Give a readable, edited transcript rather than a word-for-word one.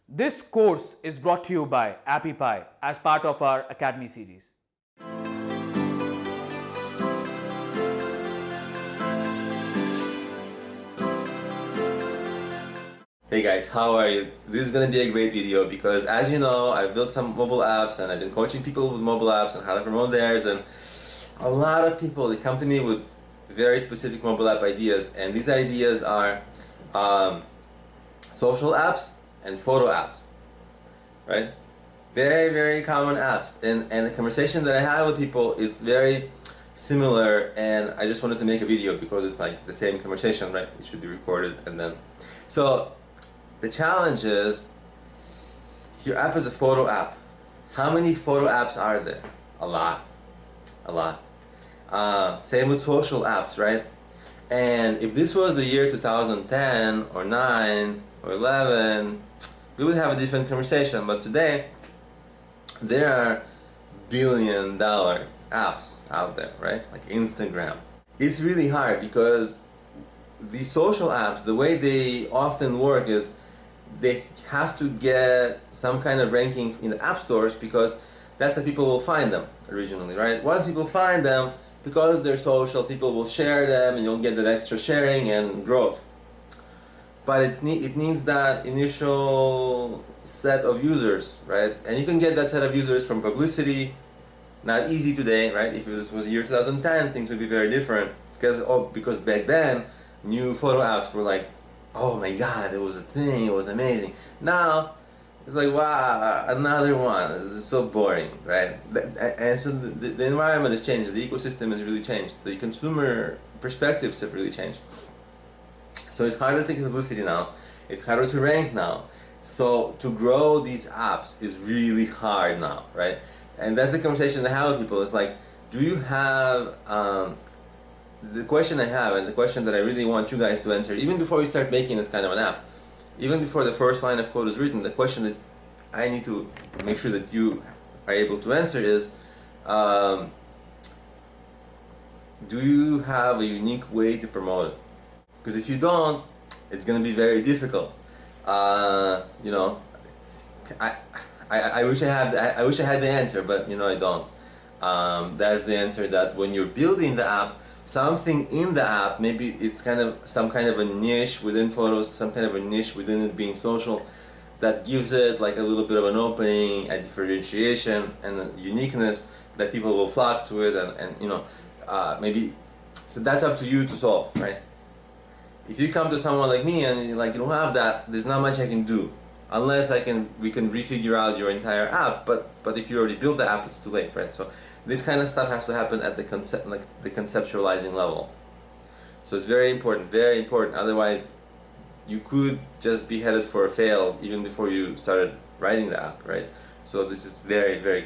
This course is brought to you by AppyPie as part of our Academy series. Hey guys, how are you? This is going to be a great video because, as you know, I've built some mobile apps and I've been coaching people with mobile apps and how to promote theirs, and a lot of people, they come to me with very specific mobile app ideas, and these ideas are social apps and photo apps, right? Very, very common apps, and the conversation that I have with people is very similar, and I just wanted to make a video because it's like the same conversation, right? It should be recorded and then... So, the challenge is, if your app is a photo app, how many photo apps are there? A lot. A lot. Same with social apps, right? And if this was the year 2010 or 9 or 11, we would have a different conversation. But today, there are billion-dollar apps out there, right? Like Instagram. It's really hard because these social apps, the way they often work is they have to get some kind of ranking in the app stores because that's how people will find them originally, right? Once people find them, because they're social, people will share them and you'll get that extra sharing and growth. But it needs that initial set of users, right? And you can get that set of users from publicity. Not easy today, right? If this was the year 2010, things would be very different because back then, new photo apps were like, oh my god, it was a thing, it was amazing. Now, it's like, wow, another one. This is so boring, right? And so the environment has changed, the ecosystem has really changed, the consumer perspectives have really changed. So it's harder to get publicity now, it's harder to rank now. So to grow these apps is really hard now, right? And that's the conversation I have with people. It's like, do you have... the question I have, and the question that I really want you guys to answer, even before you start making this kind of an app, even before the first line of code is written, the question that I need to make sure that you are able to answer is, do you have a unique way to promote it? Because if you don't, it's going to be very difficult. You know, I wish I wish I had the answer, but you know I don't. That's the answer, that when you're building the app, something in the app, maybe it's kind of some kind of a niche within photos, some kind of a niche within it being social, that gives it like a little bit of an opening, a differentiation, and a uniqueness that people will flock to it, and you know, maybe, so that's up to you to solve, right? If you come to someone like me and you're like, you don't have that, there's not much I can do, unless we can refigure out your entire app. But if you already built the app, it's too late, right? So this kind of stuff has to happen at the conceptualizing level. So it's very important, very important. Otherwise, you could just be headed for a fail even before you started writing the app, right? So this is very, very